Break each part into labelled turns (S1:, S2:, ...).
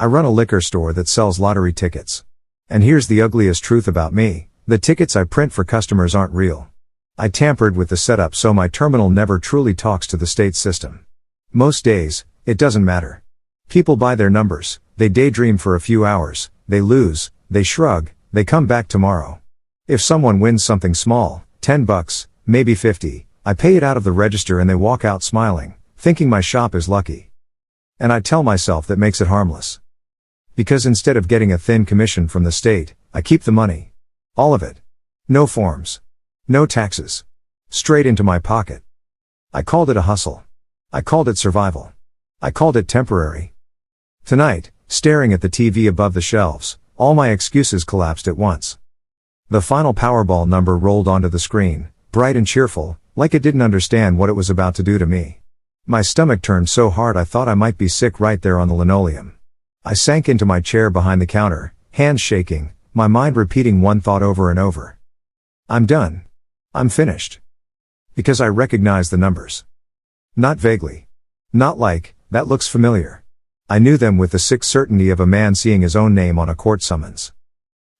S1: I run a liquor store that sells lottery tickets. And here's the ugliest truth about me: the tickets I print for customers aren't real. I tampered with the setup so my terminal never truly talks to the state system. Most days, it doesn't matter. People buy their numbers, they daydream for a few hours, they lose, they shrug, they come back tomorrow. If someone wins something small, $10, maybe 50, I pay it out of the register and they walk out smiling, thinking my shop is lucky. And I tell myself that makes it harmless. Because instead of getting a thin commission from the state, I keep the money. All of it. No forms. No taxes. Straight into my pocket. I called it a hustle. I called it survival. I called it temporary. Tonight, staring at the TV above the shelves, all my excuses collapsed at once. The final Powerball number rolled onto the screen, bright and cheerful, like it didn't understand what it was about to do to me. My stomach turned so hard I thought I might be sick right there on the linoleum. I sank into my chair behind the counter, hands shaking, my mind repeating one thought over and over. I'm done. I'm finished. Because I recognized the numbers. Not vaguely. Not like, that looks familiar. I knew them with the sick certainty of a man seeing his own name on a court summons.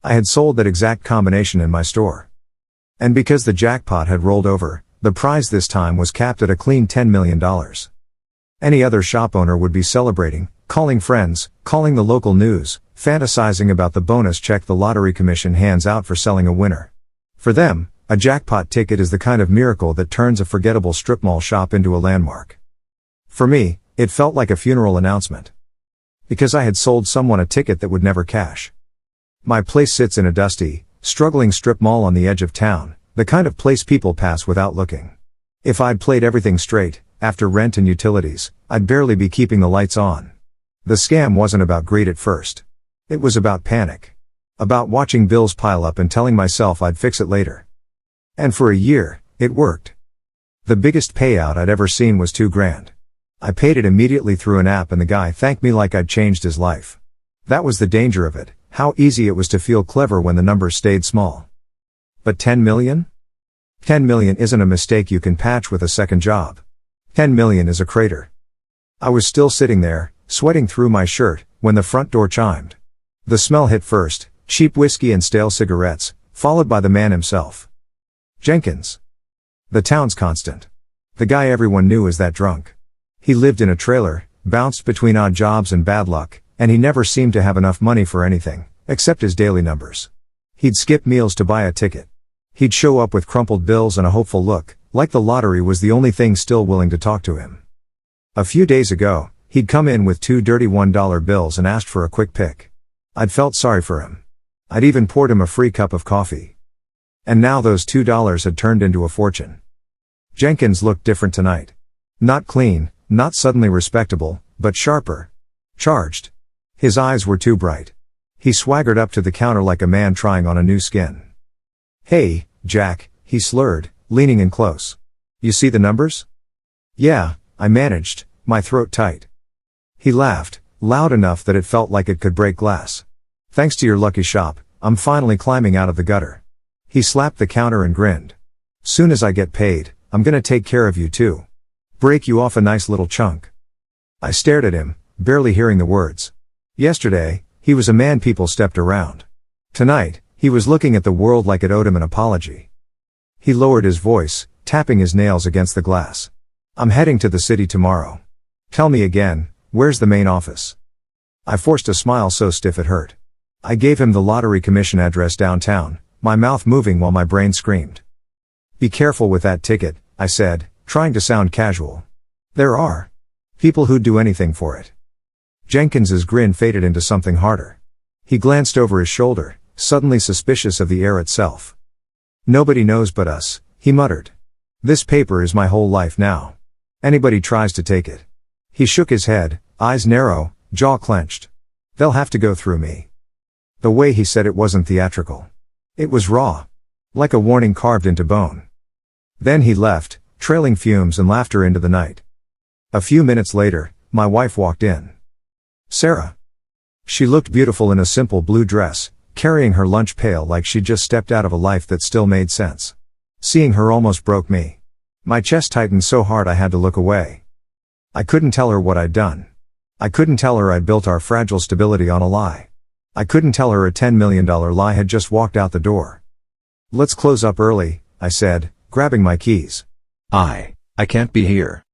S1: I had sold that exact combination in my store. And because the jackpot had rolled over, the prize this time was capped at a clean $10 million. Any other shop owner would be celebrating, calling friends, calling the local news, fantasizing about the bonus check the lottery commission hands out for selling a winner. For them, a jackpot ticket is the kind of miracle that turns a forgettable strip mall shop into a landmark. For me, it felt like a funeral announcement. Because I had sold someone a ticket that would never cash. My place sits in a dusty, struggling strip mall on the edge of town, the kind of place people pass without looking. If I'd played everything straight, after rent and utilities, I'd barely be keeping the lights on. The scam wasn't about greed at first. It was about panic. About watching bills pile up and telling myself I'd fix it later. And for a year, it worked. The biggest payout I'd ever seen was $2,000. I paid it immediately through an app and the guy thanked me like I'd changed his life. That was the danger of it, how easy it was to feel clever when the numbers stayed small. But 10 million? 10 million isn't a mistake you can patch with a second job. 10 million is a crater. I was still sitting there, sweating through my shirt, when the front door chimed. The smell hit first, cheap whiskey and stale cigarettes, followed by the man himself. Jenkins. The town's constant. The guy everyone knew as that drunk. He lived in a trailer, bounced between odd jobs and bad luck, and he never seemed to have enough money for anything, except his daily numbers. He'd skip meals to buy a ticket. He'd show up with crumpled bills and a hopeful look, like the lottery was the only thing still willing to talk to him. A few days ago, he'd come in with 2 dirty $1 bills and asked for a quick pick. I'd felt sorry for him. I'd even poured him a free cup of coffee. And now those $2 had turned into a fortune. Jenkins looked different tonight. Not clean, not suddenly respectable, but sharper. Charged. His eyes were too bright. He swaggered up to the counter like a man trying on a new skin. "Hey, Jack," he slurred, leaning in close. "You see the numbers?" "Yeah," I managed, my throat tight. He laughed, loud enough that it felt like it could break glass. "Thanks to your lucky shop, I'm finally climbing out of the gutter." He slapped the counter and grinned. "Soon as I get paid, I'm gonna take care of you too. Break you off a nice little chunk." I stared at him, barely hearing the words. Yesterday, he was a man people stepped around. Tonight, he was looking at the world like it owed him an apology. He lowered his voice, tapping his nails against the glass. "I'm heading to the city tomorrow. Tell me again, where's the main office?" I forced a smile so stiff it hurt. I gave him the lottery commission address downtown, my mouth moving while my brain screamed. "Be careful with that ticket," I said, trying to sound casual. "There are people who'd do anything for it." Jenkins's grin faded into something harder. He glanced over his shoulder, suddenly suspicious of the air itself. "Nobody knows but us," he muttered. "This paper is my whole life now. Anybody tries to take it." He shook his head, eyes narrow, jaw clenched. "They'll have to go through me." The way he said it wasn't theatrical. It was raw. Like a warning carved into bone. Then he left, trailing fumes and laughter into the night. A few minutes later, my wife walked in. Sarah. She looked beautiful in a simple blue dress, carrying her lunch pail like she'd just stepped out of a life that still made sense. Seeing her almost broke me. My chest tightened so hard I had to look away. I couldn't tell her what I'd done. I couldn't tell her I'd built our fragile stability on a lie. I couldn't tell her a $10 million lie had just walked out the door. Let's close up early, I said, grabbing my keys. I can't be here.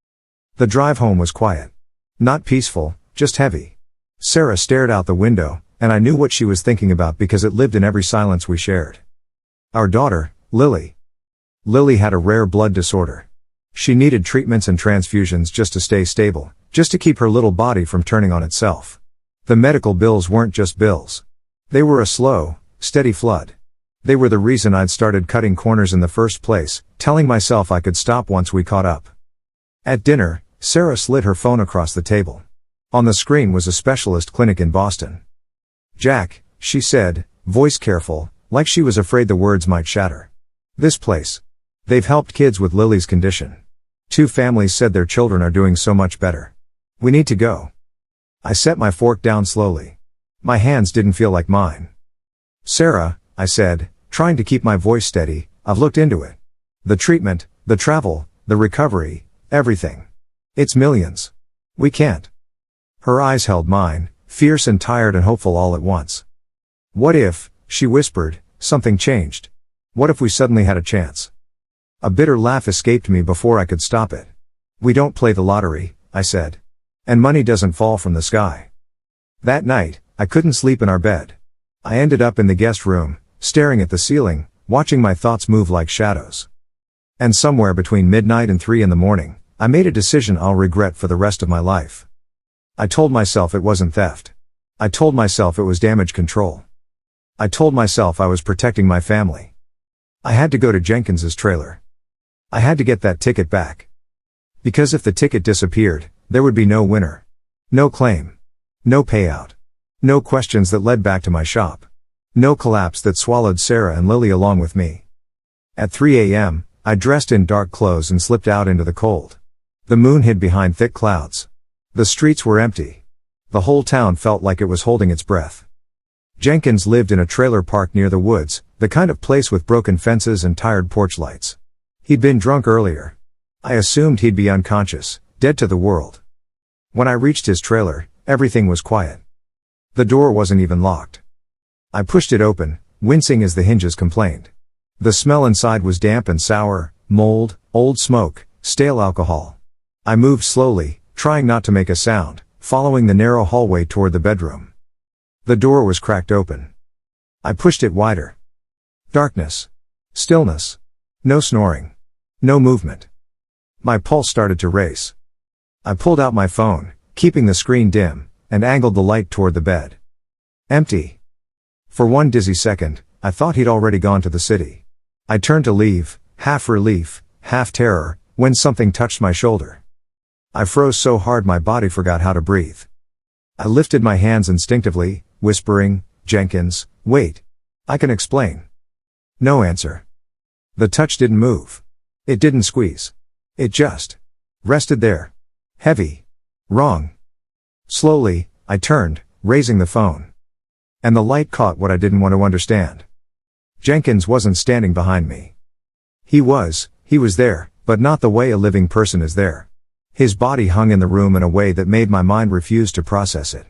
S1: The drive home was quiet. Not peaceful, just heavy. Sarah stared out the window, and I knew what she was thinking about because it lived in every silence we shared. Our daughter, Lily. Lily had a rare blood disorder. She needed treatments and transfusions just to stay stable, just to keep her little body from turning on itself. The medical bills weren't just bills. They were a slow, steady flood. They were the reason I'd started cutting corners in the first place, telling myself I could stop once we caught up. At dinner, Sarah slid her phone across the table. On the screen was a specialist clinic in Boston. Jack, she said, voice careful, like she was afraid the words might shatter. This place. They've helped kids with Lily's condition. 2 families said their children are doing so much better. We need to go. I set my fork down slowly. My hands didn't feel like mine. Sarah, I said, trying to keep my voice steady, I've looked into it. The treatment, the travel, the recovery, everything. It's millions. We can't. Her eyes held mine, fierce and tired and hopeful all at once. What if, she whispered, something changed? What if we suddenly had a chance? A bitter laugh escaped me before I could stop it. We don't play the lottery, I said. And money doesn't fall from the sky. That night, I couldn't sleep in our bed. I ended up in the guest room, staring at the ceiling, watching my thoughts move like shadows. And somewhere between midnight and 3 in the morning, I made a decision I'll regret for the rest of my life. I told myself it wasn't theft. I told myself it was damage control. I told myself I was protecting my family. I had to go to Jenkins's trailer. I had to get that ticket back. Because if the ticket disappeared, there would be no winner. No claim. No payout. No questions that led back to my shop. No collapse that swallowed Sarah and Lily along with me. At 3 a.m., I dressed in dark clothes and slipped out into the cold. The moon hid behind thick clouds. The streets were empty. The whole town felt like it was holding its breath. Jenkins lived in a trailer park near the woods, the kind of place with broken fences and tired porch lights. He'd been drunk earlier. I assumed he'd be unconscious, dead to the world. When I reached his trailer, everything was quiet. The door wasn't even locked. I pushed it open, wincing as the hinges complained. The smell inside was damp and sour, mold, old smoke, stale alcohol. I moved slowly, trying not to make a sound, following the narrow hallway toward the bedroom. The door was cracked open. I pushed it wider. Darkness. Stillness. No snoring. No movement. My pulse started to race. I pulled out my phone, keeping the screen dim, and angled the light toward the bed. Empty. For one dizzy second, I thought he'd already gone to the city. I turned to leave, half relief, half terror, when something touched my shoulder. I froze so hard my body forgot how to breathe. I lifted my hands instinctively, whispering, "Jenkins, wait. I can explain." No answer. The touch didn't move. It didn't squeeze. It just rested there. Heavy. Wrong. Slowly, I turned, raising the phone. And the light caught what I didn't want to understand. Jenkins wasn't standing behind me. He was there, but not the way a living person is there. His body hung in the room in a way that made my mind refuse to process it.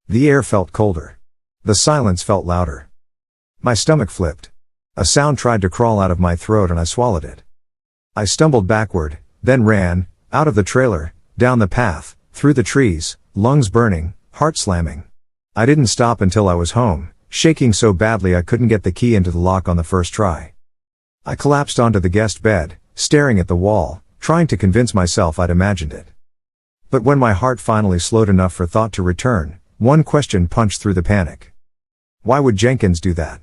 S1: The air felt colder. The silence felt louder. My stomach flipped. A sound tried to crawl out of my throat and I swallowed it. I stumbled backward, then ran, out of the trailer, down the path, through the trees, lungs burning, heart slamming. I didn't stop until I was home, shaking so badly I couldn't get the key into the lock on the first try. I collapsed onto the guest bed, staring at the wall, trying to convince myself I'd imagined it. But when my heart finally slowed enough for thought to return, one question punched through the panic. Why would Jenkins do that?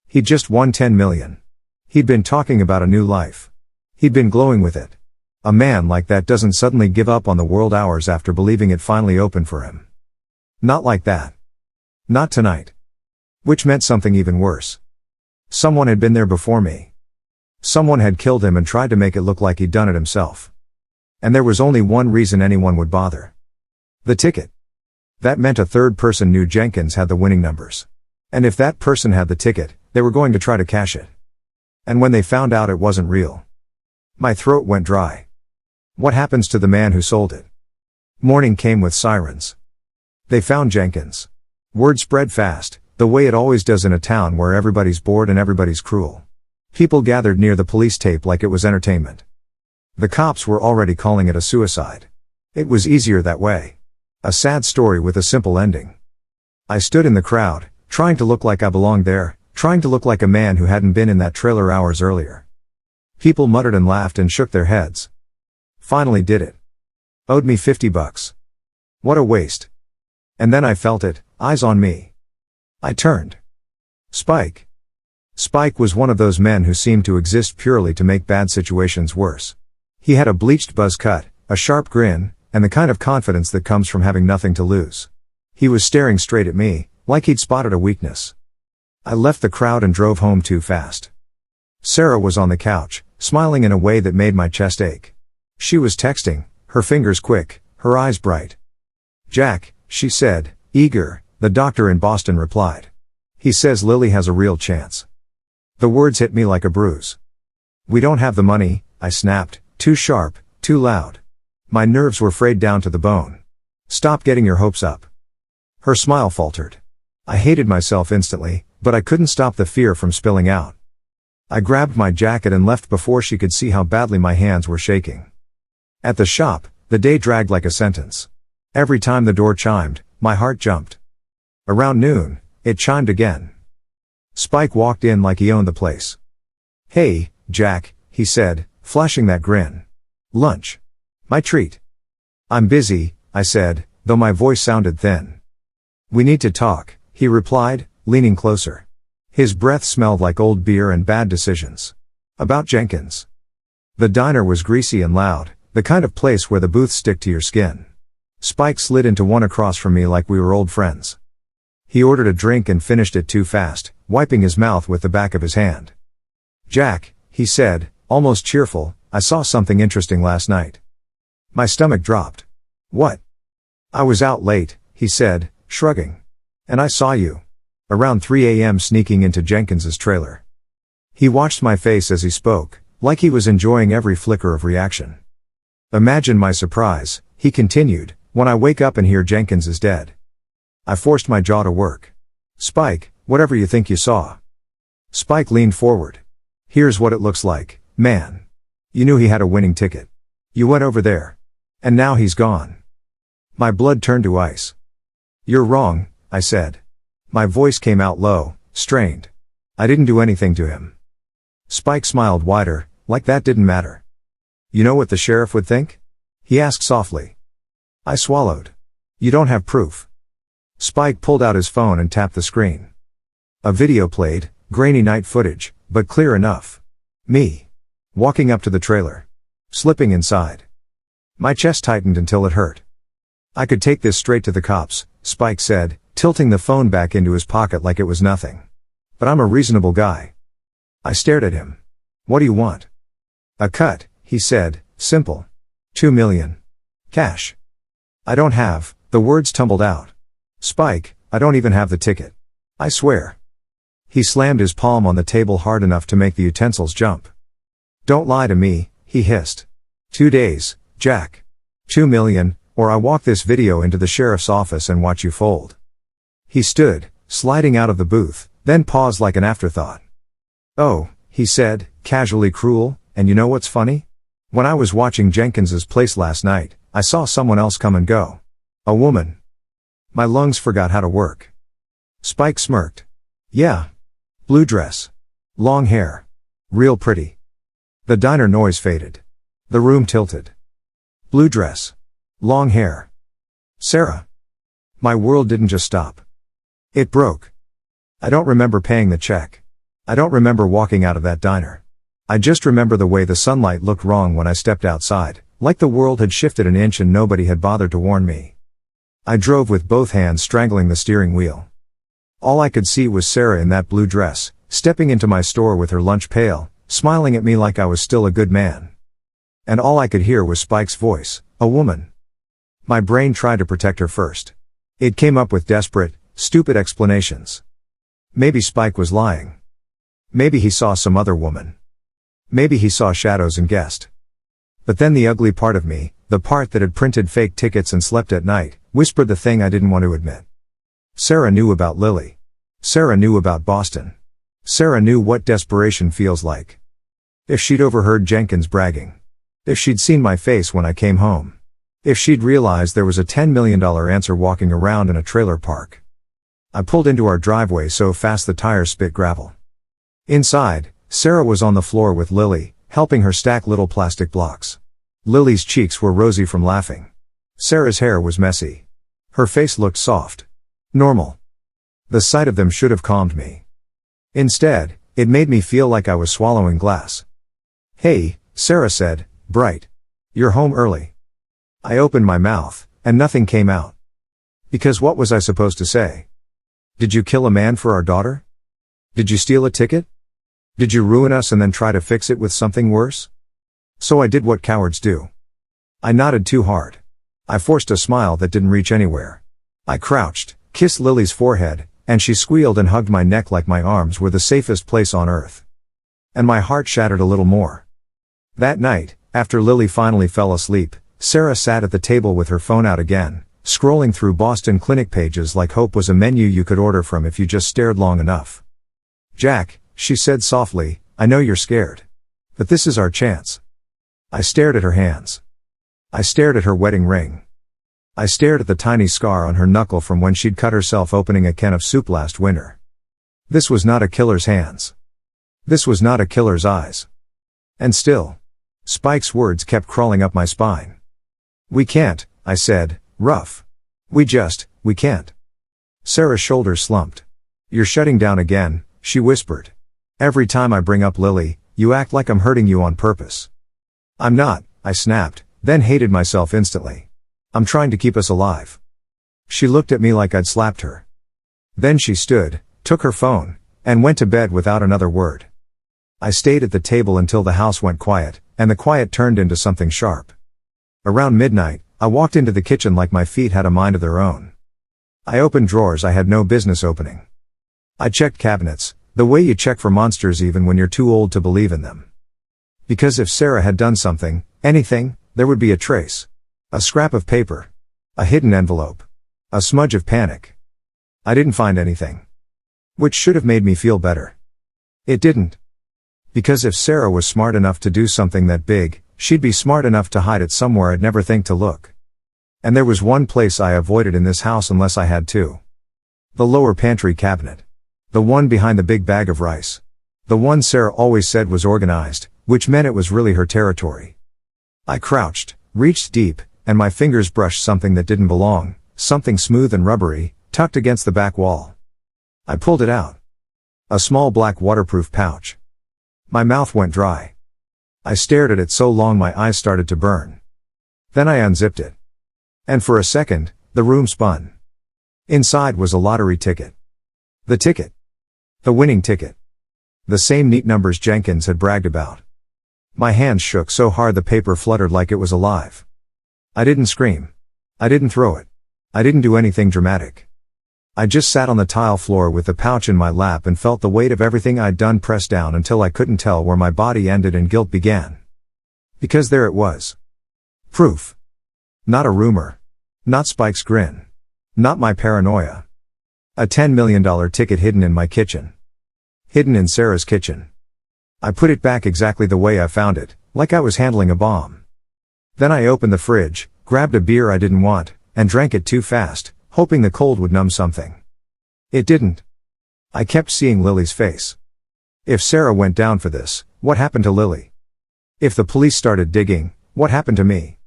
S1: He'd just won 10 million. He'd been talking about a new life. He'd been glowing with it. A man like that doesn't suddenly give up on the world hours after believing it finally opened for him. Not like that. Not tonight. Which meant something even worse. Someone had been there before me. Someone had killed him and tried to make it look like he'd done it himself. And there was only one reason anyone would bother. The ticket. That meant a third person knew Jenkins had the winning numbers. And if that person had the ticket, they were going to try to cash it. And when they found out it wasn't real, my throat went dry. What happens to the man who sold it? Morning came with sirens. They found Jenkins. Word spread fast, the way it always does in a town where everybody's bored and everybody's cruel. People gathered near the police tape like it was entertainment. The cops were already calling it a suicide. It was easier that way. A sad story with a simple ending. I stood in the crowd, trying to look like I belonged there, trying to look like a man who hadn't been in that trailer hours earlier. People muttered and laughed and shook their heads. Finally did it. Owed me $50. What a waste. And then I felt it, eyes on me. I turned. Spike. Spike was one of those men who seemed to exist purely to make bad situations worse. He had a bleached buzz cut, a sharp grin, and the kind of confidence that comes from having nothing to lose. He was staring straight at me, like he'd spotted a weakness. I left the crowd and drove home too fast. Sarah was on the couch, smiling in a way that made my chest ache. She was texting, her fingers quick, her eyes bright. "Jack," she said, eager, "the doctor in Boston replied. He says Lily has a real chance." The words hit me like a bruise. "We don't have the money," I snapped, too sharp, too loud. My nerves were frayed down to the bone. "Stop getting your hopes up." Her smile faltered. I hated myself instantly, but I couldn't stop the fear from spilling out. I grabbed my jacket and left before she could see how badly my hands were shaking. At the shop, the day dragged like a sentence. Every time the door chimed, my heart jumped. Around noon, it chimed again. Spike walked in like he owned the place. "Hey, Jack," he said, flashing that grin. "Lunch. My treat." "I'm busy," I said, though my voice sounded thin. "We need to talk," he replied, leaning closer. His breath smelled like old beer and bad decisions. "About Jenkins." The diner was greasy and loud, the kind of place where the booths stick to your skin. Spike slid into one across from me like we were old friends. He ordered a drink and finished it too fast, wiping his mouth with the back of his hand. "Jack," he said, almost cheerful, "I saw something interesting last night." My stomach dropped. "What?" "I was out late," he said, shrugging. "And I saw you. Around 3 a.m. sneaking into Jenkins's trailer." He watched my face as he spoke, like he was enjoying every flicker of reaction. "Imagine my surprise," he continued, "when I wake up and hear Jenkins is dead." I forced my jaw to work. "Spike, whatever you think you saw." Spike leaned forward. "Here's what it looks like, man. You knew he had a winning ticket. You went over there. And now he's gone." My blood turned to ice. "You're wrong," I said. My voice came out low, strained. "I didn't do anything to him." Spike smiled wider, like that didn't matter. "You know what the sheriff would think?" he asked softly. I swallowed. "You don't have proof." Spike pulled out his phone and tapped the screen. A video played, grainy night footage, but clear enough. Me. Walking up to the trailer. Slipping inside. My chest tightened until it hurt. "I could take this straight to the cops," Spike said, tilting the phone back into his pocket like it was nothing. "But I'm a reasonable guy." I stared at him. "What do you want?" "A cut," he said, simple. $2 million. Cash." "I don't have," the words tumbled out. "Spike, I don't even have the ticket. I swear." He slammed his palm on the table hard enough to make the utensils jump. "Don't lie to me," he hissed. 2 days, Jack. 2 million, or I walk this video into the sheriff's office and watch you fold." He stood, sliding out of the booth, then paused like an afterthought. "Oh," he said, casually cruel, "and you know what's funny? When I was watching Jenkins's place last night, I saw someone else come and go. A woman." My lungs forgot how to work. Spike smirked. "Yeah. Blue dress. Long hair. Real pretty." The diner noise faded. The room tilted. Blue dress. Long hair. Sarah. My world didn't just stop. It broke. I don't remember paying the check. I don't remember walking out of that diner. I just remember the way the sunlight looked wrong when I stepped outside, like the world had shifted an inch and nobody had bothered to warn me. I drove with both hands strangling the steering wheel. All I could see was Sarah in that blue dress, stepping into my store with her lunch pail, smiling at me like I was still a good man. And all I could hear was Spike's voice, "A woman." My brain tried to protect her first. It came up with desperate, stupid explanations. Maybe Spike was lying. Maybe he saw some other woman. Maybe he saw shadows and guessed. But then the ugly part of me, the part that had printed fake tickets and slept at night, whispered the thing I didn't want to admit. Sarah knew about Lily. Sarah knew about Boston. Sarah knew what desperation feels like. If she'd overheard Jenkins bragging. If she'd seen my face when I came home. If she'd realized there was a $10 million answer walking around in a trailer park. I pulled into our driveway so fast the tires spit gravel. Inside, Sarah was on the floor with Lily, helping her stack little plastic blocks. Lily's cheeks were rosy from laughing. Sarah's hair was messy. Her face looked soft. Normal. The sight of them should have calmed me. Instead, it made me feel like I was swallowing glass. "Hey," Sarah said, bright. "You're home early." I opened my mouth, and nothing came out. Because what was I supposed to say? Did you kill a man for our daughter? Did you steal a ticket? Did you ruin us and then try to fix it with something worse? So I did what cowards do. I nodded too hard. I forced a smile that didn't reach anywhere. I crouched, kissed Lily's forehead, and she squealed and hugged my neck like my arms were the safest place on earth. And my heart shattered a little more. That night, after Lily finally fell asleep, Sarah sat at the table with her phone out again, scrolling through Boston Clinic pages like hope was a menu you could order from if you just stared long enough. "Jack," she said softly, "I know you're scared. But this is our chance." I stared at her hands. I stared at her wedding ring. I stared at the tiny scar on her knuckle from when she'd cut herself opening a can of soup last winter. This was not a killer's hands. This was not a killer's eyes. And still, Spike's words kept crawling up my spine. "We can't," I said, rough. We can't." Sarah's shoulders slumped. "You're shutting down again," she whispered. "Every time I bring up Lily, you act like I'm hurting you on purpose." "I'm not," I snapped, then hated myself instantly. "I'm trying to keep us alive." She looked at me like I'd slapped her. Then she stood, took her phone, and went to bed without another word. I stayed at the table until the house went quiet, and the quiet turned into something sharp. Around midnight, I walked into the kitchen like my feet had a mind of their own. I opened drawers I had no business opening. I checked cabinets, the way you check for monsters even when you're too old to believe in them. Because if Sarah had done something, anything, there would be a trace. A scrap of paper. A hidden envelope. A smudge of panic. I didn't find anything. Which should have made me feel better. It didn't. Because if Sarah was smart enough to do something that big, she'd be smart enough to hide it somewhere I'd never think to look. And there was one place I avoided in this house unless I had to. The lower pantry cabinet. The one behind the big bag of rice. The one Sarah always said was organized, which meant it was really her territory. I crouched, reached deep, and my fingers brushed something that didn't belong, something smooth and rubbery, tucked against the back wall. I pulled it out. A small black waterproof pouch. My mouth went dry. I stared at it so long my eyes started to burn. Then I unzipped it. And for a second, the room spun. Inside was a lottery ticket. The ticket. The winning ticket. The same neat numbers Jenkins had bragged about. My hands shook so hard the paper fluttered like it was alive. I didn't scream. I didn't throw it. I didn't do anything dramatic. I just sat on the tile floor with the pouch in my lap and felt the weight of everything I'd done press down until I couldn't tell where my body ended and guilt began. Because there it was. Proof. Not a rumor. Not Spike's grin. Not my paranoia. A $10 million ticket hidden in my kitchen. Hidden in Sarah's kitchen. I put it back exactly the way I found it, like I was handling a bomb. Then I opened the fridge, grabbed a beer I didn't want, and drank it too fast, hoping the cold would numb something. It didn't. I kept seeing Lily's face. If Sarah went down for this, what happened to Lily? If the police started digging, what happened to me?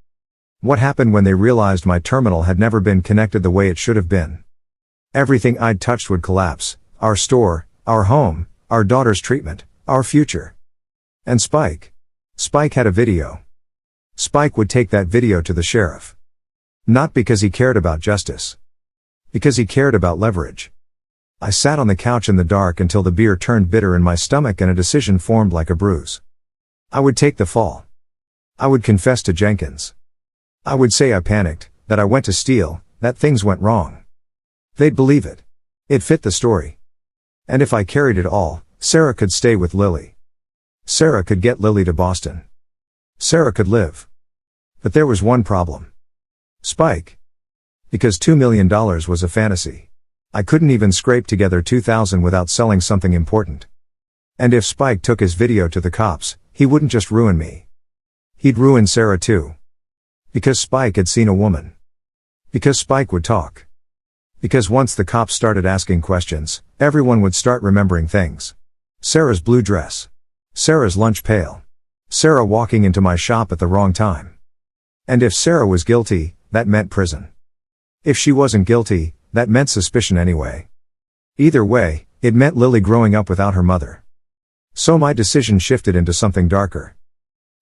S1: What happened when they realized my terminal had never been connected the way it should have been? Everything I'd touched would collapse. Our store, our home, our daughter's treatment, our future. And Spike. Spike had a video. Spike would take that video to the sheriff. Not because he cared about justice. Because he cared about leverage. I sat on the couch in the dark until the beer turned bitter in my stomach and a decision formed like a bruise. I would take the fall. I would confess to Jenkins. I would say I panicked, that I went to steal, that things went wrong. They'd believe it. It fit the story. And if I carried it all, Sarah could stay with Lily. Sarah could get Lily to Boston. Sarah could live. But there was one problem. Spike. Because $2 million was a fantasy. I couldn't even scrape together $2,000 without selling something important. And if Spike took his video to the cops, he wouldn't just ruin me. He'd ruin Sarah too. Because Spike had seen a woman. Because Spike would talk. Because once the cops started asking questions, everyone would start remembering things. Sarah's blue dress. Sarah's lunch pail. Sarah walking into my shop at the wrong time. And if Sarah was guilty, that meant prison. If she wasn't guilty, that meant suspicion anyway. Either way, it meant Lily growing up without her mother. So my decision shifted into something darker.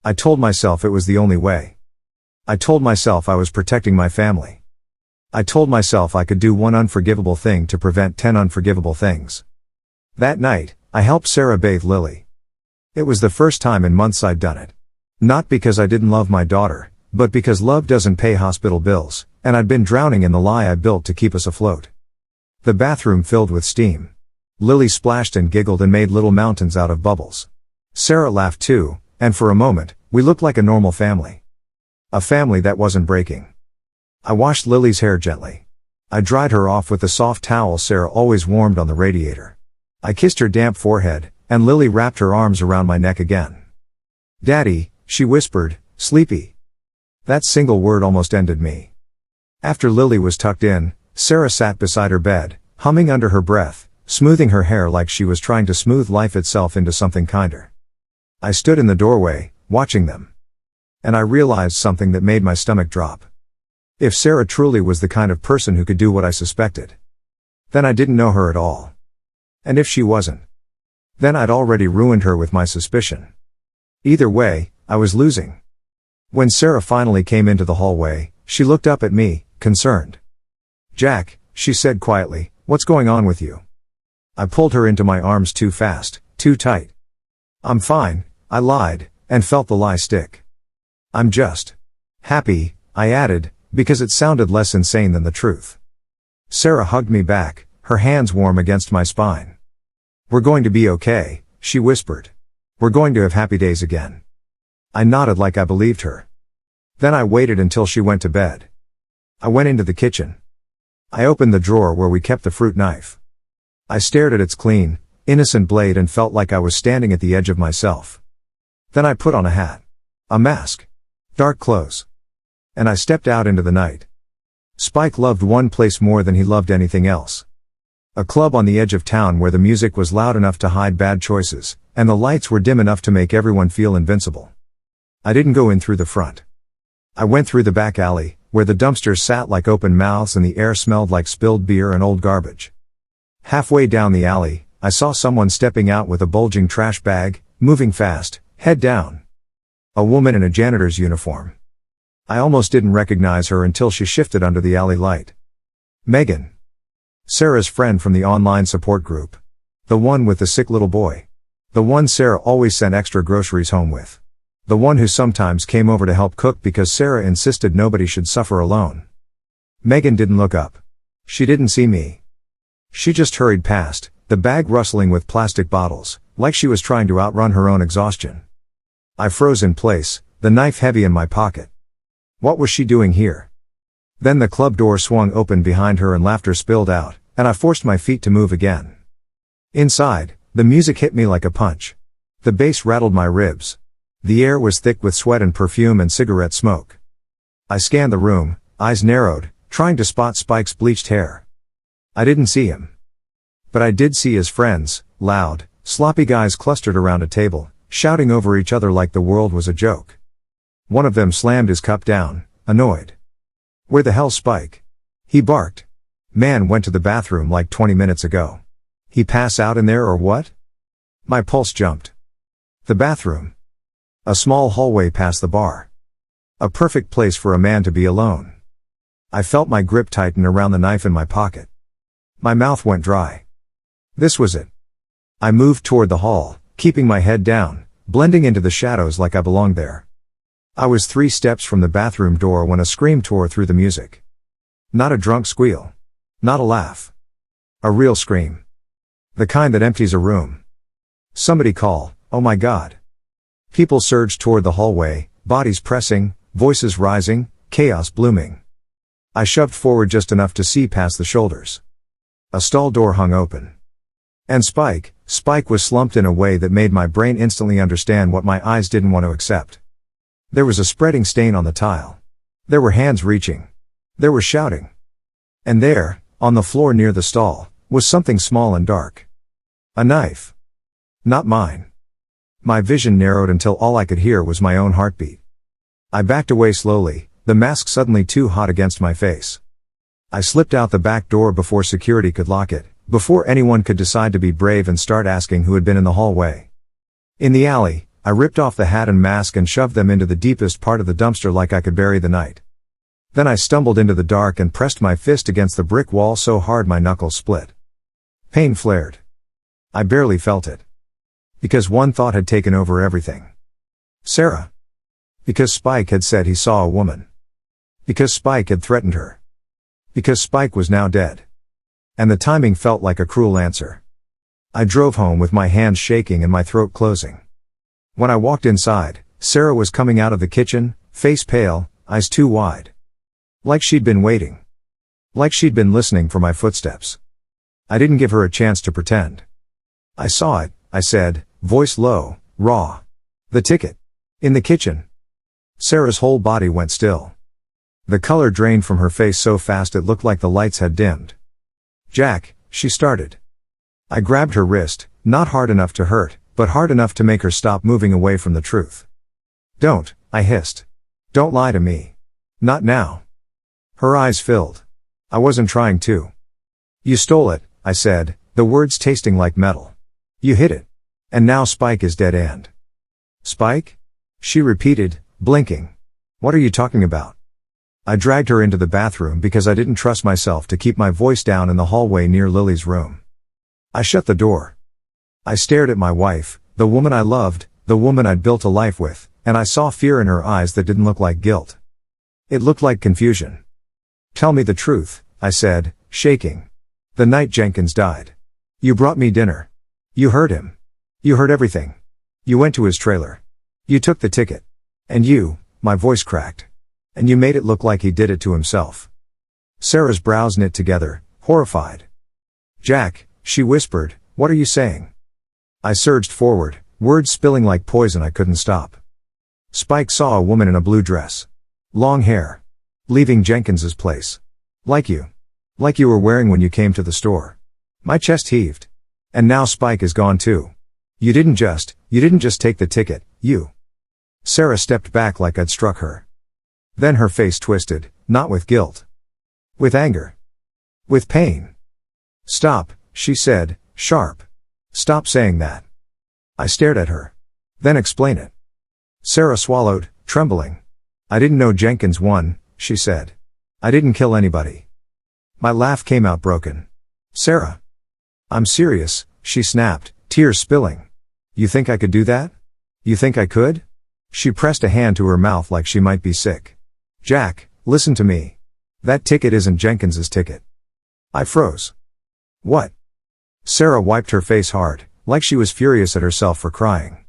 S1: I told myself it was the only way. I told myself I was protecting my family. I told myself I could do one unforgivable thing to prevent 10 unforgivable things. That night, I helped Sarah bathe Lily. It was the first time in months I'd done it. Not because I didn't love my daughter, but because love doesn't pay hospital bills, and I'd been drowning in the lie I built to keep us afloat. The bathroom filled with steam. Lily splashed and giggled and made little mountains out of bubbles. Sarah laughed too, and for a moment, we looked like a normal family. A family that wasn't breaking. I washed Lily's hair gently. I dried her off with the soft towel Sarah always warmed on the radiator. I kissed her damp forehead, and Lily wrapped her arms around my neck again. "Daddy," she whispered, "sleepy." That single word almost ended me. After Lily was tucked in, Sarah sat beside her bed, humming under her breath, smoothing her hair like she was trying to smooth life itself into something kinder. I stood in the doorway, watching them. And I realized something that made my stomach drop. If Sarah truly was the kind of person who could do what I suspected, then I didn't know her at all. And if she wasn't, then I'd already ruined her with my suspicion. Either way, I was losing. When Sarah finally came into the hallway, she looked up at me, concerned. "Jack," she said quietly, "what's going on with you?" I pulled her into my arms too fast, too tight. "I'm fine," I lied, and felt the lie stick. "I'm just happy," I added, because it sounded less insane than the truth. Sarah hugged me back, her hands warm against my spine. "We're going to be okay," she whispered. "We're going to have happy days again." I nodded like I believed her. Then I waited until she went to bed. I went into the kitchen. I opened the drawer where we kept the fruit knife. I stared at its clean, innocent blade and felt like I was standing at the edge of myself. Then I put on a hat. A mask. Dark clothes. And I stepped out into the night. Spike loved one place more than he loved anything else. A club on the edge of town where the music was loud enough to hide bad choices, and the lights were dim enough to make everyone feel invincible. I didn't go in through the front. I went through the back alley, where the dumpsters sat like open mouths and the air smelled like spilled beer and old garbage. Halfway down the alley, I saw someone stepping out with a bulging trash bag, moving fast, head down. A woman in a janitor's uniform. I almost didn't recognize her until she shifted under the alley light. Megan. Sarah's friend from the online support group. The one with the sick little boy. The one Sarah always sent extra groceries home with. The one who sometimes came over to help cook because Sarah insisted nobody should suffer alone. Megan didn't look up. She didn't see me. She just hurried past, the bag rustling with plastic bottles, like she was trying to outrun her own exhaustion. I froze in place, the knife heavy in my pocket. What was she doing here? Then the club door swung open behind her and laughter spilled out, and I forced my feet to move again. Inside, the music hit me like a punch. The bass rattled my ribs. The air was thick with sweat and perfume and cigarette smoke. I scanned the room, eyes narrowed, trying to spot Spike's bleached hair. I didn't see him. But I did see his friends, loud, sloppy guys clustered around a table, shouting over each other like the world was a joke. One of them slammed his cup down, annoyed. "Where the hell's Spike?" he barked. "Man went to the bathroom like 20 minutes ago. He pass out in there or what?" My pulse jumped. The bathroom. A small hallway past the bar. A perfect place for a man to be alone. I felt my grip tighten around the knife in my pocket. My mouth went dry. This was it. I moved toward the hall, keeping my head down, blending into the shadows like I belonged there. I was 3 steps from the bathroom door when a scream tore through the music. Not a drunk squeal. Not a laugh. A real scream. The kind that empties a room. Somebody call, "Oh my God." People surged toward the hallway, bodies pressing, voices rising, chaos blooming. I shoved forward just enough to see past the shoulders. A stall door hung open. And Spike was slumped in a way that made my brain instantly understand what my eyes didn't want to accept. There was a spreading stain on the tile. There were hands reaching. There was shouting. And there, on the floor near the stall, was something small and dark. A knife. Not mine. My vision narrowed until all I could hear was my own heartbeat. I backed away slowly, the mask suddenly too hot against my face. I slipped out the back door before security could lock it, before anyone could decide to be brave and start asking who had been in the hallway. In the alley, I ripped off the hat and mask and shoved them into the deepest part of the dumpster like I could bury the night. Then I stumbled into the dark and pressed my fist against the brick wall so hard my knuckles split. Pain flared. I barely felt it. Because one thought had taken over everything. Sarah. Because Spike had said he saw a woman. Because Spike had threatened her. Because Spike was now dead. And the timing felt like a cruel answer. I drove home with my hands shaking and my throat closing. When I walked inside, Sarah was coming out of the kitchen, face pale, eyes too wide. Like she'd been waiting. Like she'd been listening for my footsteps. I didn't give her a chance to pretend. I saw it, I said, voice low, raw. The ticket. In the kitchen. Sarah's whole body went still. The color drained from her face so fast it looked like the lights had dimmed. Jack, she started. I grabbed her wrist, not hard enough to hurt, but hard enough to make her stop moving away from the truth. Don't, I hissed. Don't lie to me. Not now. Her eyes filled. I wasn't trying to. You stole it, I said, the words tasting like metal. You hid it. And now Spike is dead and. Spike? She repeated, blinking. What are you talking about? I dragged her into the bathroom because I didn't trust myself to keep my voice down in the hallway near Lily's room. I shut the door. I stared at my wife, the woman I loved, the woman I'd built a life with, and I saw fear in her eyes that didn't look like guilt. It looked like confusion. Tell me the truth, I said, shaking. The night Jenkins died. You brought me dinner. You heard him. You heard everything. You went to his trailer. You took the ticket. And you, my voice cracked. And you made it look like he did it to himself. Sarah's brows knit together, horrified. Jack, she whispered, what are you saying? I surged forward, words spilling like poison I couldn't stop. Spike saw a woman in a blue dress. Long hair. Leaving Jenkins's place. Like you. Like you were wearing when you came to the store. My chest heaved. And now Spike is gone too. You didn't just take the ticket, you. Sarah stepped back like I'd struck her. Then her face twisted, not with guilt. With anger. With pain. Stop, she said, sharp. Stop saying that. I stared at her. Then explain it. Sarah swallowed, trembling. I didn't know Jenkins won, she said. I didn't kill anybody. My laugh came out broken. Sarah. I'm serious, she snapped, tears spilling. You think I could do that? You think I could? She pressed a hand to her mouth like she might be sick. Jack, listen to me. That ticket isn't Jenkins's ticket. I froze. What? Sarah wiped her face hard, like she was furious at herself for crying.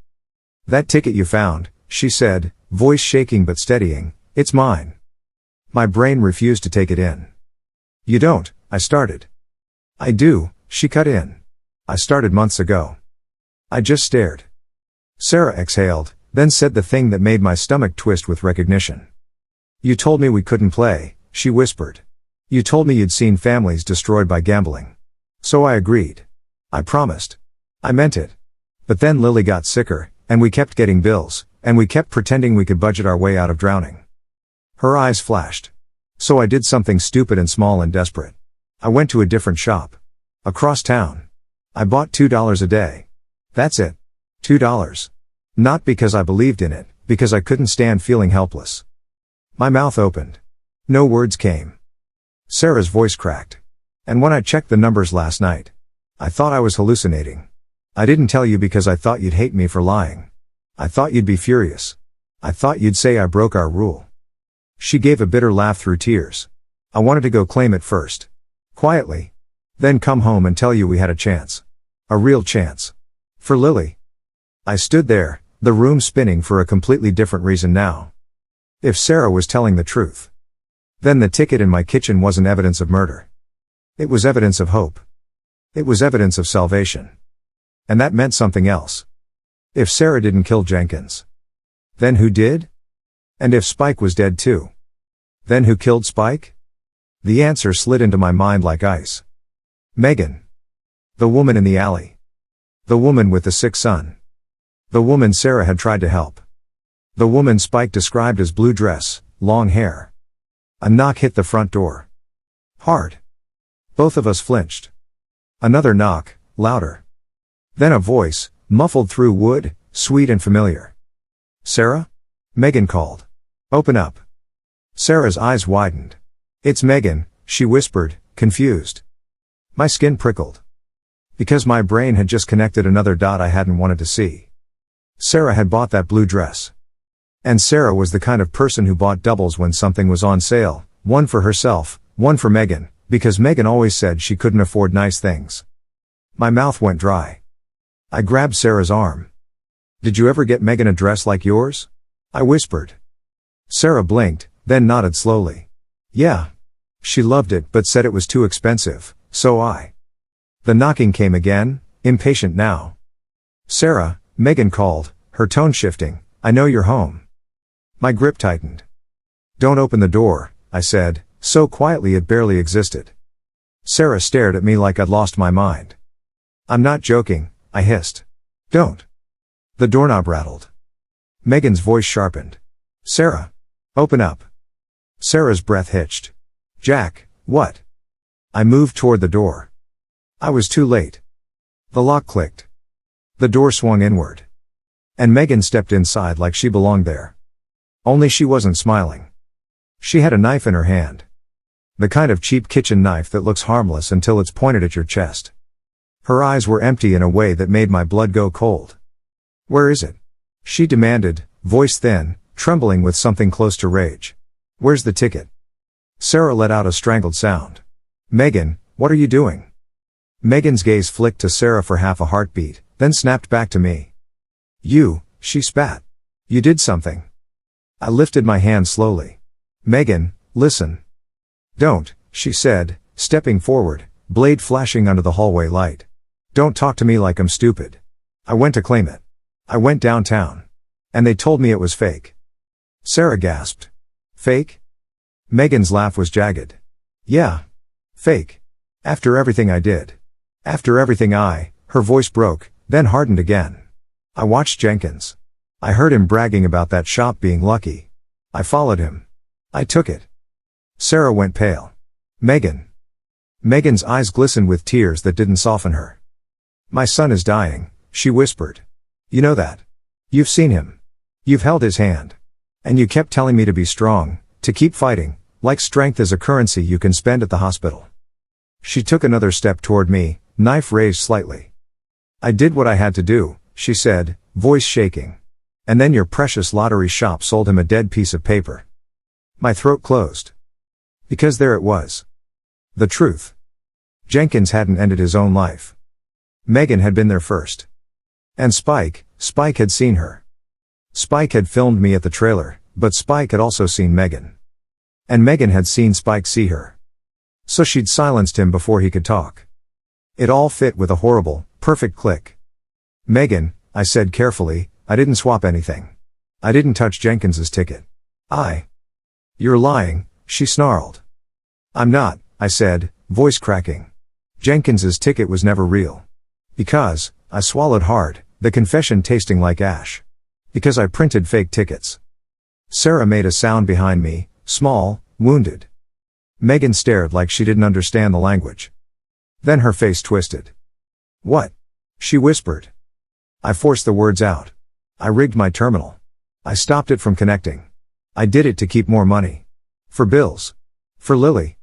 S1: That ticket you found, she said, voice shaking but steadying, it's mine. My brain refused to take it in. You don't, I started. I do, she cut in. I started months ago. I just stared. Sarah exhaled, then said the thing that made my stomach twist with recognition. You told me we couldn't play, she whispered. You told me you'd seen families destroyed by gambling. So I agreed. I promised. I meant it. But then Lily got sicker, and we kept getting bills, and we kept pretending we could budget our way out of drowning. Her eyes flashed. So I did something stupid and small and desperate. I went to a different shop. Across town. I bought $2 a day. That's it. $2. Not because I believed in it, because I couldn't stand feeling helpless. My mouth opened. No words came. Sarah's voice cracked. And when I checked the numbers last night, I thought I was hallucinating. I didn't tell you because I thought you'd hate me for lying. I thought you'd be furious. I thought you'd say I broke our rule. She gave a bitter laugh through tears. I wanted to go claim it first. Quietly. Then come home and tell you we had a chance. A real chance. For Lily. I stood there, the room spinning for a completely different reason now. If Sarah was telling the truth. Then the ticket in my kitchen wasn't evidence of murder. It was evidence of hope. It was evidence of salvation. And that meant something else. If Sarah didn't kill Jenkins, then who did? And if Spike was dead too, then who killed Spike? The answer slid into my mind like ice. Megan. The woman in the alley. The woman with the sick son. The woman Sarah had tried to help. The woman Spike described as blue dress, long hair. A knock hit the front door. Hard. Both of us flinched. Another knock, louder. Then a voice, muffled through wood, sweet and familiar. Sarah? Megan called. Open up. Sarah's eyes widened. It's Megan, she whispered, confused. My skin prickled. Because my brain had just connected another dot I hadn't wanted to see. Sarah had bought that blue dress. And Sarah was the kind of person who bought doubles when something was on sale, one for herself, one for Megan, because Megan always said she couldn't afford nice things. My mouth went dry. I grabbed Sarah's arm. Did you ever get Megan a dress like yours? I whispered. Sarah blinked, then nodded slowly. Yeah. She loved it but said it was too expensive, so I. The knocking came again, impatient now. Sarah, Megan called, her tone shifting, I know you're home. My grip tightened. Don't open the door, I said, so quietly it barely existed. Sarah stared at me like I'd lost my mind. I'm not joking, I hissed. Don't. The doorknob rattled. Megan's voice sharpened. Sarah. Open up. Sarah's breath hitched. Jack, what? I moved toward the door. I was too late. The lock clicked. The door swung inward. And Megan stepped inside like she belonged there. Only she wasn't smiling. She had a knife in her hand. The kind of cheap kitchen knife that looks harmless until it's pointed at your chest. Her eyes were empty in a way that made my blood go cold. Where is it? She demanded, voice thin, trembling with something close to rage. Where's the ticket? Sarah let out a strangled sound. Megan, what are you doing? Megan's gaze flicked to Sarah for half a heartbeat, then snapped back to me. You, she spat. You did something. I lifted my hand slowly. Megan, listen. Don't, she said, stepping forward, blade flashing under the hallway light. Don't talk to me like I'm stupid. I went to claim it. I went downtown. And they told me it was fake. Sarah gasped. Fake? Megan's laugh was jagged. Yeah. Fake. After everything I did. After everything her voice broke, then hardened again. I watched Jenkins. I heard him bragging about that shop being lucky. I followed him. I took it. Sarah went pale. Megan. Megan's eyes glistened with tears that didn't soften her. My son is dying, she whispered. You know that. You've seen him. You've held his hand. And you kept telling me to be strong, to keep fighting, like strength is a currency you can spend at the hospital. She took another step toward me, knife raised slightly. I did what I had to do, she said, voice shaking. And then your precious lottery shop sold him a dead piece of paper. My throat closed. Because there it was. The truth. Jenkins hadn't ended his own life. Megan had been there first. And Spike had seen her. Spike had filmed me at the trailer, but Spike had also seen Megan. And Megan had seen Spike see her. So she'd silenced him before he could talk. It all fit with a horrible, perfect click. Megan, I said carefully, I didn't swap anything. I didn't touch Jenkins's ticket. You're lying, she snarled. I'm not, I said, voice cracking. Jenkins's ticket was never real. Because, I swallowed hard, the confession tasting like ash. Because I printed fake tickets. Sarah made a sound behind me, small, wounded. Megan stared like she didn't understand the language. Then her face twisted. What? She whispered. I forced the words out. I rigged my terminal. I stopped it from connecting. I did it to keep more money. For bills. For Lily.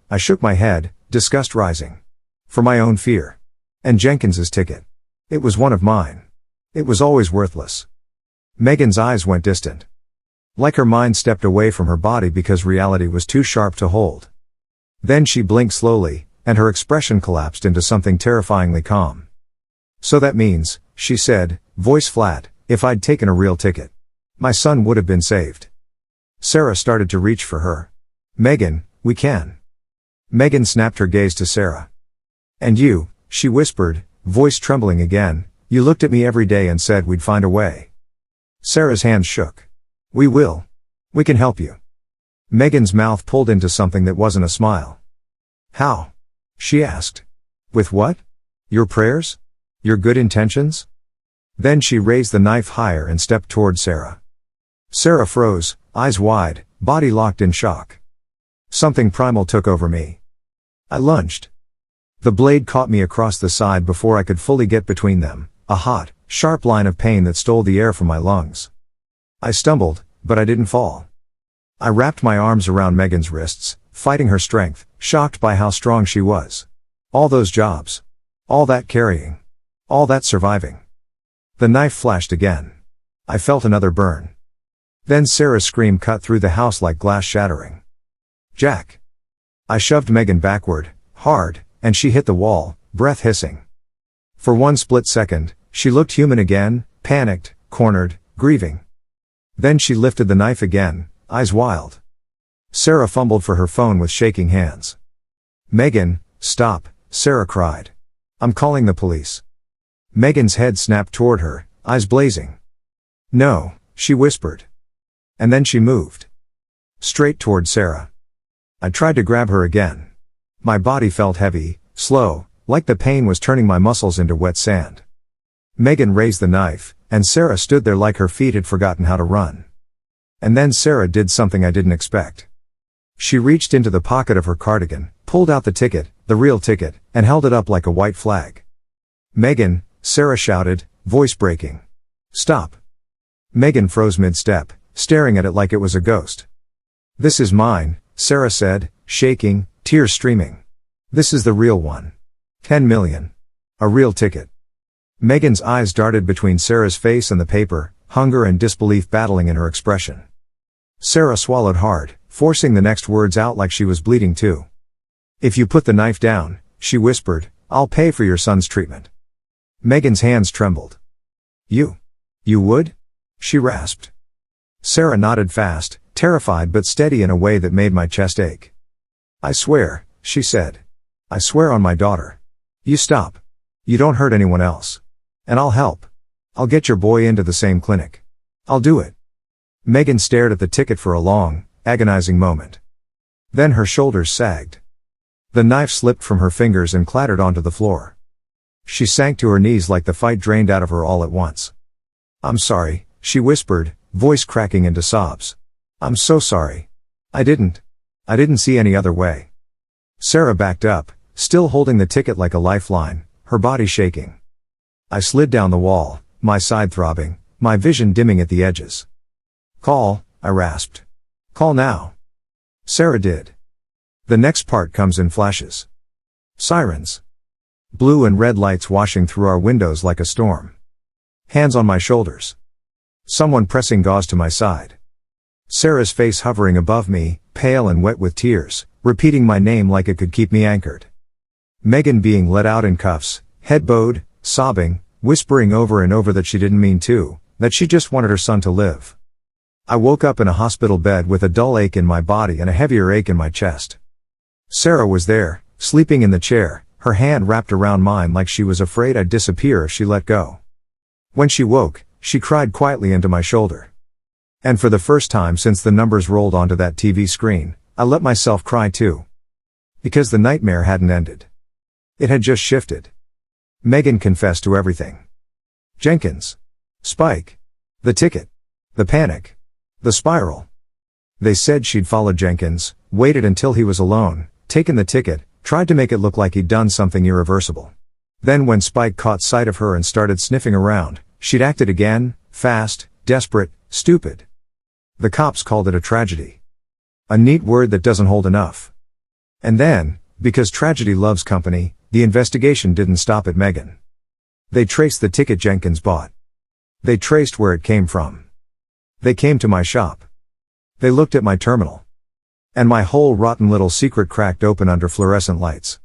S1: I shook my head, disgust rising. For my own fear. And Jenkins's ticket. It was one of mine. It was always worthless. Megan's eyes went distant. Like her mind stepped away from her body because reality was too sharp to hold. Then she blinked slowly, and her expression collapsed into something terrifyingly calm. So that means, she said, voice flat, if I'd taken a real ticket, my son would have been saved. Sarah started to reach for her. Megan, we can. Megan snapped her gaze to Sarah. And you, she whispered, voice trembling again, you looked at me every day and said we'd find a way. Sarah's hands shook. We will. We can help you. Megan's mouth pulled into something that wasn't a smile. How? She asked. With what? Your prayers? Your good intentions? Then she raised the knife higher and stepped toward Sarah. Sarah froze, eyes wide, body locked in shock. Something primal took over me. I lunged. The blade caught me across the side before I could fully get between them, a hot, sharp line of pain that stole the air from my lungs. I stumbled, but I didn't fall. I wrapped my arms around Megan's wrists, fighting her strength, shocked by how strong she was. All those jobs. All that carrying. All that surviving. The knife flashed again. I felt another burn. Then Sarah's scream cut through the house like glass shattering. Jack. I shoved Megan backward, hard, and she hit the wall, breath hissing. For one split second, she looked human again, panicked, cornered, grieving. Then she lifted the knife again, eyes wild. Sarah fumbled for her phone with shaking hands. Megan, stop, Sarah cried. I'm calling the police. Megan's head snapped toward her, eyes blazing. No, she whispered. And then she moved. Straight toward Sarah. I tried to grab her again. My body felt heavy, slow, like the pain was turning my muscles into wet sand. Megan raised the knife, and Sarah stood there like her feet had forgotten how to run. And then Sarah did something I didn't expect. She reached into the pocket of her cardigan, pulled out the ticket, the real ticket, and held it up like a white flag. Megan, Sarah shouted, voice breaking. Stop. Megan froze mid-step, staring at it like it was a ghost. This is mine, Sarah said, shaking, tears streaming. This is the real one. 10 million. A real ticket. Megan's eyes darted between Sarah's face and the paper, hunger and disbelief battling in her expression. Sarah swallowed hard, forcing the next words out like she was bleeding too. If you put the knife down, she whispered, I'll pay for your son's treatment. Megan's hands trembled. You would? She rasped. Sarah nodded fast, terrified but steady in a way that made my chest ache. I swear, she said. I swear on my daughter. You stop. You don't hurt anyone else. And I'll help. I'll get your boy into the same clinic. I'll do it. Megan stared at the ticket for a long, agonizing moment. Then her shoulders sagged. The knife slipped from her fingers and clattered onto the floor. She sank to her knees like the fight drained out of her all at once. I'm sorry, she whispered, voice cracking into sobs. I'm so sorry. I didn't see any other way. Sarah backed up, still holding the ticket like a lifeline, her body shaking. I slid down the wall, my side throbbing, my vision dimming at the edges. Call, I rasped. Call now. Sarah did. The next part comes in flashes. Sirens. Blue and red lights washing through our windows like a storm. Hands on my shoulders. Someone pressing gauze to my side. Sarah's face hovering above me, pale and wet with tears, repeating my name like it could keep me anchored. Megan being let out in cuffs, head bowed, sobbing, whispering over and over that she didn't mean to, that she just wanted her son to live. I woke up in a hospital bed with a dull ache in my body and a heavier ache in my chest. Sarah was there, sleeping in the chair, her hand wrapped around mine like she was afraid I'd disappear if she let go. When she woke, she cried quietly into my shoulder. And for the first time since the numbers rolled onto that TV screen, I let myself cry too. Because the nightmare hadn't ended. It had just shifted. Megan confessed to everything. Jenkins. Spike. The ticket. The panic. The spiral. They said she'd followed Jenkins, waited until he was alone, taken the ticket, tried to make it look like he'd done something irreversible. Then when Spike caught sight of her and started sniffing around, she'd acted again, fast, desperate, stupid. The cops called it a tragedy. A neat word that doesn't hold enough. And then, because tragedy loves company, the investigation didn't stop at Megan. They traced the ticket Jenkins bought. They traced where it came from. They came to my shop. They looked at my terminal. And my whole rotten little secret cracked open under fluorescent lights.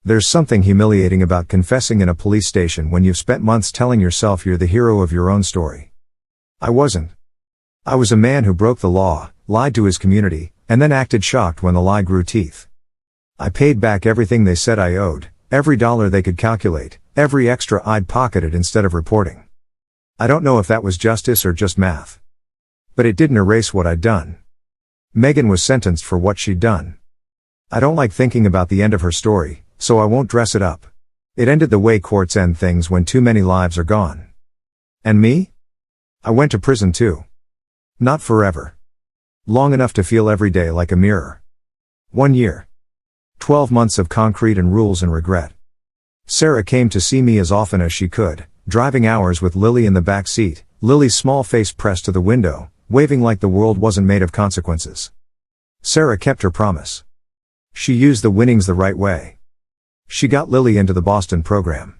S1: There's something humiliating about confessing in a police station when you've spent months telling yourself you're the hero of your own story. I wasn't. I was a man who broke the law, lied to his community, and then acted shocked when the lie grew teeth. I paid back everything they said I owed, every dollar they could calculate, every extra I'd pocketed instead of reporting. I don't know if that was justice or just math. But it didn't erase what I'd done. Megan was sentenced for what she'd done. I don't like thinking about the end of her story, so I won't dress it up. It ended the way courts end things when too many lives are gone. And me? I went to prison too. Not forever. Long enough to feel every day like a mirror. 1 year. 12 months of concrete and rules and regret. Sarah came to see me as often as she could, driving hours with Lily in the back seat, Lily's small face pressed to the window, waving like the world wasn't made of consequences. Sarah kept her promise. She used the winnings the right way. She got Lily into the Boston program.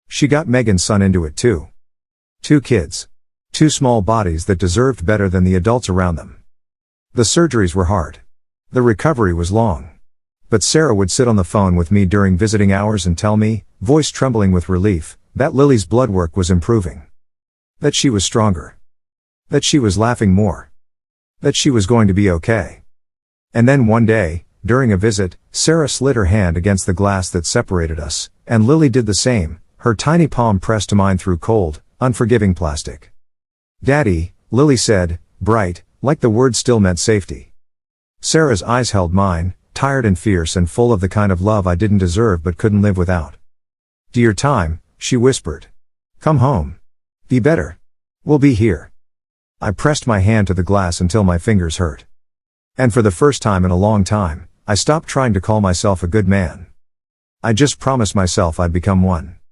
S1: She got Megan's son into it too. 2 kids. 2 small bodies that deserved better than the adults around them. The surgeries were hard. The recovery was long. But Sarah would sit on the phone with me during visiting hours and tell me, voice trembling with relief, that Lily's blood work was improving. That she was stronger. That she was laughing more. That she was going to be okay. And then one day, during a visit, Sarah slid her hand against the glass that separated us, and Lily did the same, her tiny palm pressed to mine through cold, unforgiving plastic. "Daddy," Lily said, bright, like the word still meant safety. Sarah's eyes held mine, tired and fierce and full of the kind of love I didn't deserve but couldn't live without. "Dear time," she whispered. "Come home. Be better. We'll be here." I pressed my hand to the glass until my fingers hurt. And for the first time in a long time, I stopped trying to call myself a good man. I just promised myself I'd become one.